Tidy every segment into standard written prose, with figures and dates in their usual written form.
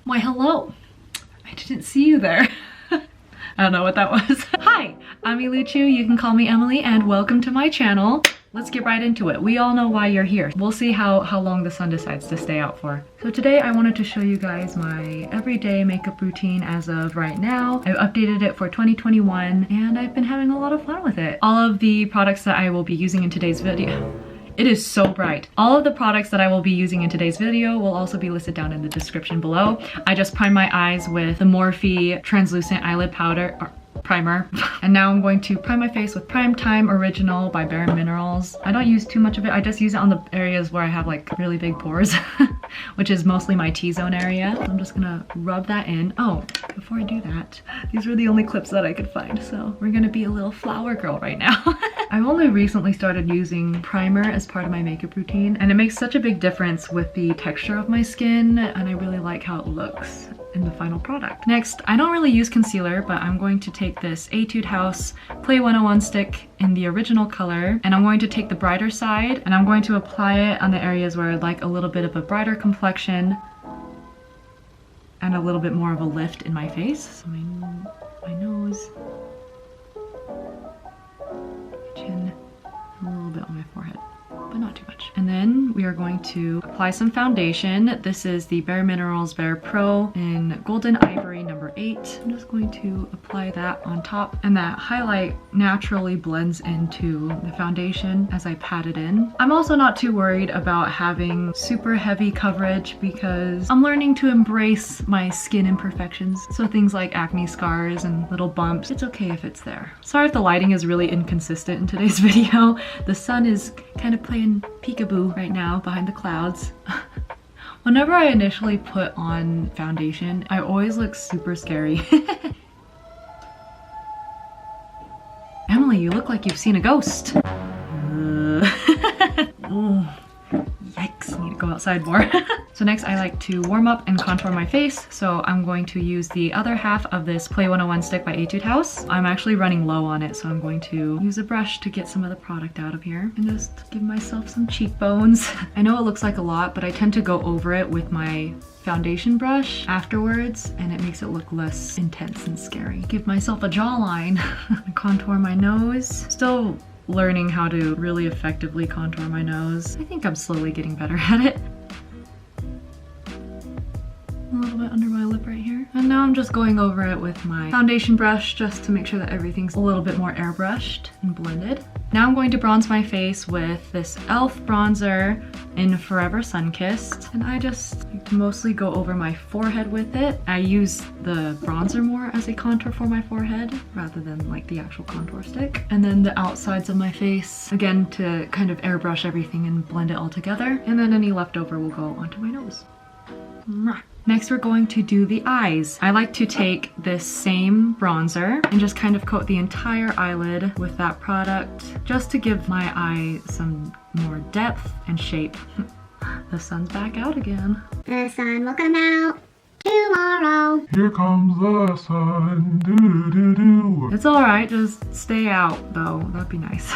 Why, hello. I didn't see you there. I don't know what that was. Hi, I'm Eluchu. You can call me Emily, and welcome to my channel. Let's get right into it. We all know why you're here. We'll see how long the sun decides to stay out for. So today I wanted to show you guys my everyday makeup routine as of right now. I've updated it for 2021 and I've been having a lot of fun with it. All of the products that I will be using in today's video. It is so bright. All of the products that I will be using in today's video will also be listed down in the description below. I just primed my eyes with the Morphe translucent eyelid powder, primer. And now I'm going to prime my face with Prime Time Original by BareMinerals. I don't use too much of it. I just use it on the areas where I have like really big pores, which is mostly my T-zone area. So I'm just gonna rub that in. Oh, before I do that, these were the only clips that I could find. So we're gonna be a little flower girl right now. I've only recently started using primer as part of my makeup routine, and it makes such a big difference with the texture of my skin, and I really like how it looks in the final product. Next, I don't really use concealer, but I'm going to take this Etude House Play 101 stick in the original color, and I'm going to take the brighter side and I'm going to apply it on the areas where I'd like a little bit of a brighter complexion and a little bit more of a lift in my face. So my nose, chin, and a little bit on my forehead, but not too much. And then we are going to apply some foundation. This is the BareMinerals BarePro in Golden Ivory number 8. I'm just going to apply that on top, and that highlight naturally blends into the foundation as I pat it in. I'm also not too worried about having super heavy coverage because I'm learning to embrace my skin imperfections. So things like acne scars and little bumps, it's okay if it's there. Sorry if the lighting is really inconsistent in today's video. The sun is kind of playing peekaboo right now behind the clouds. Whenever I initially put on foundation, I always look super scary. Emily, you look like you've seen a ghost. Yikes, I need to go outside more. So next I like to warm up and contour my face. So I'm going to use the other half of this Play 101 stick by Etude House. I'm actually running low on it, so I'm going to use a brush to get some of the product out of here and just give myself some cheekbones. I know it looks like a lot, but I tend to go over it with my foundation brush afterwards, and it makes it look less intense and scary. Give myself a jawline. Contour my nose. Still learning how to really effectively contour my nose. I think I'm slowly getting better at it. A little bit under my lip right here. And now I'm just going over it with my foundation brush just to make sure that everything's a little bit more airbrushed and blended. Now I'm going to bronze my face with this e.l.f. bronzer in Forever Sunkissed. And I just like to mostly go over my forehead with it. I use the bronzer more as a contour for my forehead rather than like the actual contour stick. And then the outsides of my face, again, to kind of airbrush everything and blend it all together. And then any leftover will go onto my nose. Next, we're going to do the eyes. I like to take this same bronzer and just kind of coat the entire eyelid with that product just to give my eye some more depth and shape. The sun's back out again. The sun will come out tomorrow. Here comes the sun. Doo-doo-doo-doo. It's alright, just stay out though. That'd be nice.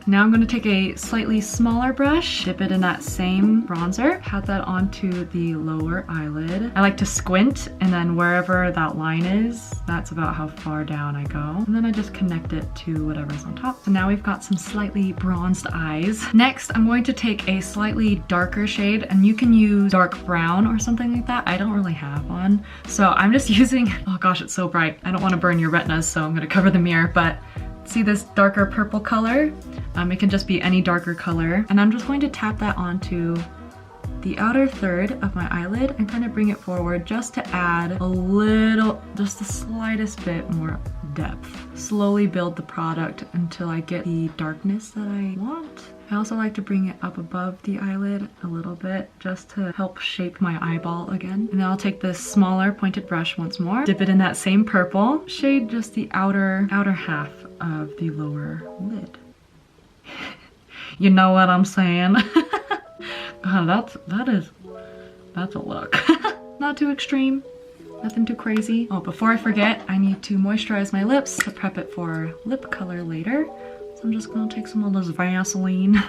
Now I'm going to take a slightly smaller brush, dip it in that same bronzer, pat that onto the lower eyelid. I like to squint, and then wherever that line is, that's about how far down I go. And then I just connect it to whatever's on top. So now we've got some slightly bronzed eyes. Next, I'm going to take a slightly darker shade, and you can use dark brown or something like that. I don't really have one. So I'm just using, oh gosh, it's so bright. I don't want to burn your retinas, so I'm going to cover the mirror, but see this darker purple color? It can just be any darker color. And I'm just going to tap that onto the outer third of my eyelid and kind of bring it forward just to add a little, just the slightest bit more depth. Slowly build the product until I get the darkness that I want. I also like to bring it up above the eyelid a little bit just to help shape my eyeball again. And then I'll take this smaller pointed brush once more, dip it in that same purple, shade just the outer half of the lower lid. You know what I'm saying? God, that's a look. Not too extreme, nothing too crazy. Oh, before I forget, I need to moisturize my lips to prep it for lip color later. So I'm just gonna take some of this Vaseline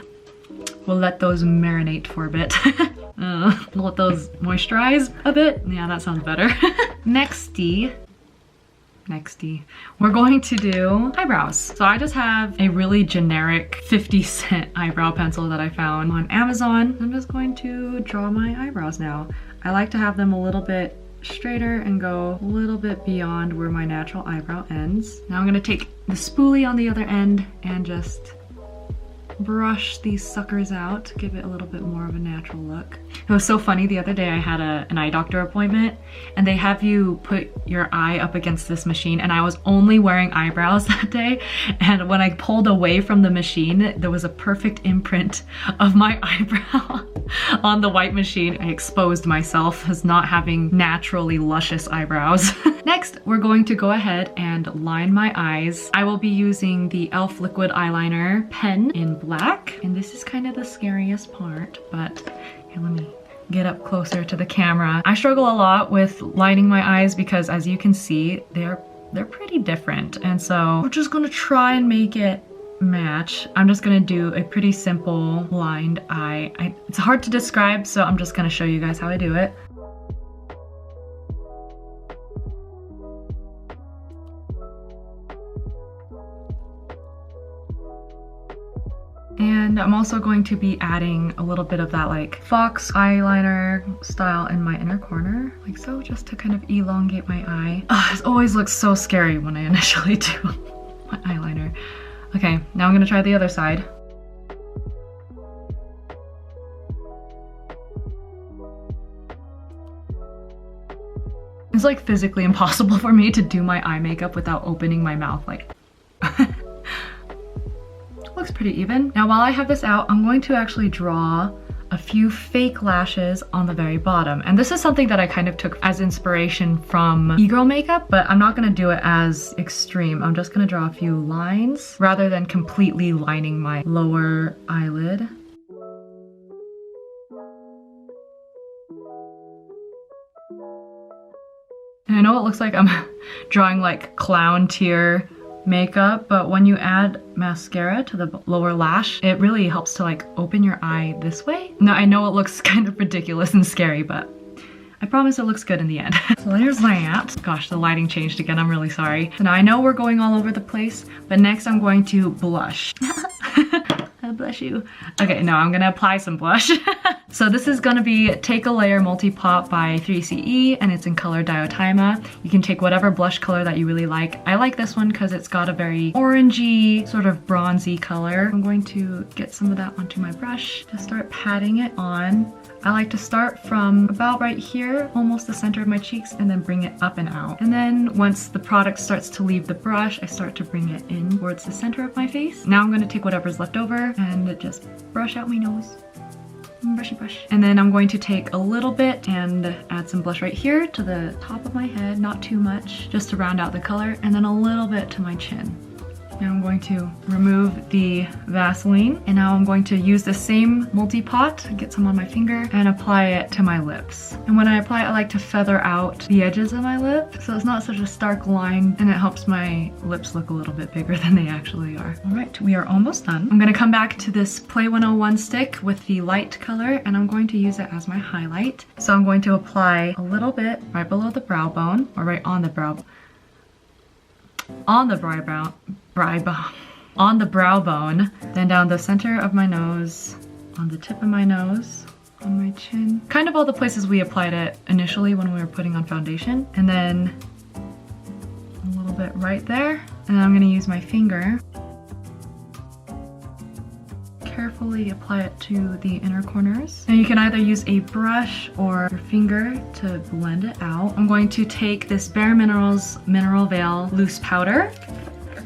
we'll let those marinate for a bit. Let those moisturize a bit. Yeah, that sounds better. Nexty, we're going to do eyebrows. So I just have a really generic 50-cent eyebrow pencil that I found on Amazon. I'm just going to draw my eyebrows now. I like to have them a little bit straighter and go a little bit beyond where my natural eyebrow ends. Now I'm gonna take the spoolie on the other end and just brush these suckers out, give it a little bit more of a natural look. It was so funny, the other day I had an eye doctor appointment and they have you put your eye up against this machine, and I was only wearing eyebrows that day, and when I pulled away from the machine there was a perfect imprint of my eyebrow on the white machine. I exposed myself as not having naturally luscious eyebrows. Next, we're going to go ahead and line my eyes. I will be using the e.l.f. liquid eyeliner pen in black, and this is kind of the scariest part, but here, let me get up closer to the camera. I struggle a lot with lining my eyes because, as you can see, they're pretty different, and so we're just gonna try and make it match. I'm just gonna do a pretty simple lined eye. It's hard to describe, so I'm just gonna show you guys how I do it. And I'm also going to be adding a little bit of that like fox eyeliner style in my inner corner, like so, just to kind of elongate my eye. This always looks so scary when I initially do my eyeliner. Okay, now I'm gonna try the other side. It's like physically impossible for me to do my eye makeup without opening my mouth, like. Looks pretty even. Now while I have this out, I'm going to actually draw a few fake lashes on the very bottom. And this is something that I kind of took as inspiration from e-girl makeup, but I'm not gonna do it as extreme. I'm just gonna draw a few lines rather than completely lining my lower eyelid. And I know it looks like I'm drawing like clown tear makeup, but when you add mascara to the lower lash, it really helps to like open your eye this way. Now I know it looks kind of ridiculous and scary, but I promise it looks good in the end. So there's that. Gosh, the lighting changed again, I'm really sorry. So now I know we're going all over the place, but next I'm going to blush. I blush you. Okay, no, I'm gonna apply some blush. So this is gonna be Take a Layer MultiPot by 3CE, and it's in color Diotima. You can take whatever blush color that you really like. I like this one because it's got a very orangey, sort of bronzy color. I'm going to get some of that onto my brush to start patting it on. I like to start from about right here, almost the center of my cheeks, and then bring it up and out. And then once the product starts to leave the brush, I start to bring it in towards the center of my face. Now I'm gonna take whatever's left over and just brush out my nose. Brushy brush. And then I'm going to take a little bit and add some blush right here to the top of my head, not too much, just to round out the color, and then a little bit to my chin. Now I'm going to remove the Vaseline, and now I'm going to use the same MultiPot, get some on my finger, and apply it to my lips. And when I apply it, I like to feather out the edges of my lip, so it's not such a stark line, and it helps my lips look a little bit bigger than they actually are. All right, we are almost done. I'm gonna come back to this Play 101 stick with the light color, and I'm going to use it as my highlight. So I'm going to apply a little bit right below the brow bone, or right on the brow bone, then down the center of my nose, on the tip of my nose, on my chin. Kind of all the places we applied it initially when we were putting on foundation. And then a little bit right there. And then I'm gonna use my finger. Carefully apply it to the inner corners. Now you can either use a brush or your finger to blend it out. I'm going to take this BareMinerals Mineral Veil Loose Powder,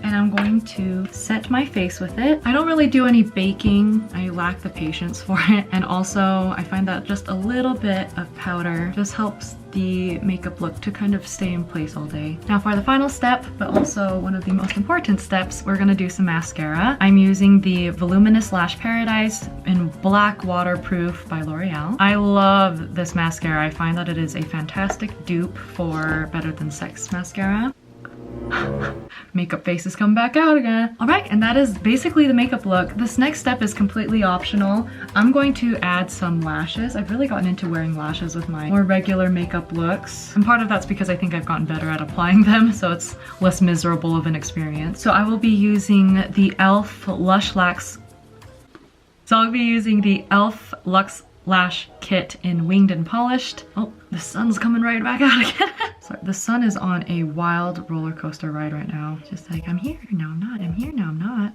and I'm going to set my face with it. I don't really do any baking. I lack the patience for it. And also I find that just a little bit of powder just helps the makeup look to kind of stay in place all day. Now for the final step, but also one of the most important steps, we're gonna do some mascara. I'm using the Voluminous Lash Paradise in Black Waterproof by L'Oreal. I love this mascara. I find that it is a fantastic dupe for Better Than Sex mascara. Makeup face has come back out again. All right, and that is basically the makeup look. This next step is completely optional. I'm going to add some lashes. I've really gotten into wearing lashes with my more regular makeup looks. And part of that's because I think I've gotten better at applying them, so it's less miserable of an experience. So I will be using the e.l.f. Lush Lax. So I'll be using the e.l.f. Luxe Lash Kit in Winged and Polished. Oh, the sun's coming right back out again. Sorry, the sun is on a wild roller coaster ride right now. Just like, I'm here, now I'm not, I'm here, now I'm not.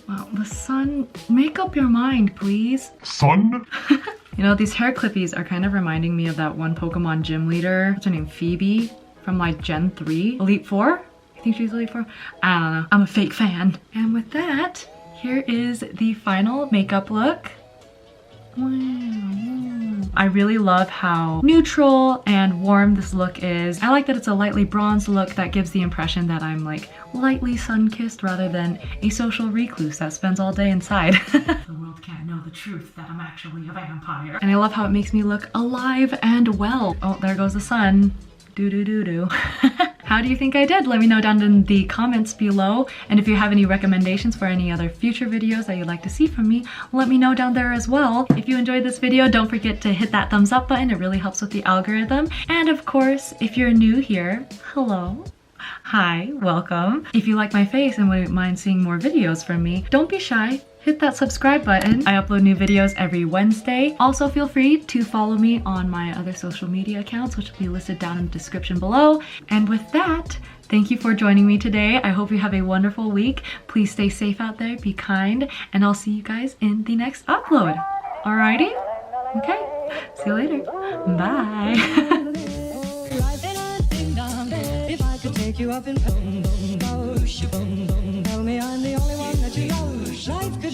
Wow, the sun, make up your mind, please. Sun? You know, these hair clippies are kind of reminding me of that one Pokemon gym leader. What's her name? Phoebe from like Gen 3? Elite 4? I think she's Elite 4. I don't know. I'm a fake fan. And with that, here is the final makeup look. Wow. I really love how neutral and warm this look is. I like that it's a lightly bronzed look that gives the impression that I'm like lightly sun-kissed rather than a social recluse that spends all day inside. The world can't know the truth that I'm actually a vampire. And I love how it makes me look alive and well. Oh, there goes the sun. Do-do-do-do. How do you think I did? Let me know down in the comments below. And if you have any recommendations for any other future videos that you'd like to see from me, let me know down there as well. If you enjoyed this video, don't forget to hit that thumbs up button. It really helps with the algorithm. And of course, if you're new here, hello. Hi, welcome. If you like my face and wouldn't mind seeing more videos from me, don't be shy. Hit that subscribe button. I upload new videos every Wednesday. Also feel free to follow me on my other social media accounts, which will be listed down in the description below. And with that, thank you for joining me today. I hope you have a wonderful week. Please stay safe out there, be kind, and I'll see you guys in the next upload. Alrighty? Okay, see you later. Bye. If I could take you up and tell me I'm the only one that you love. Life could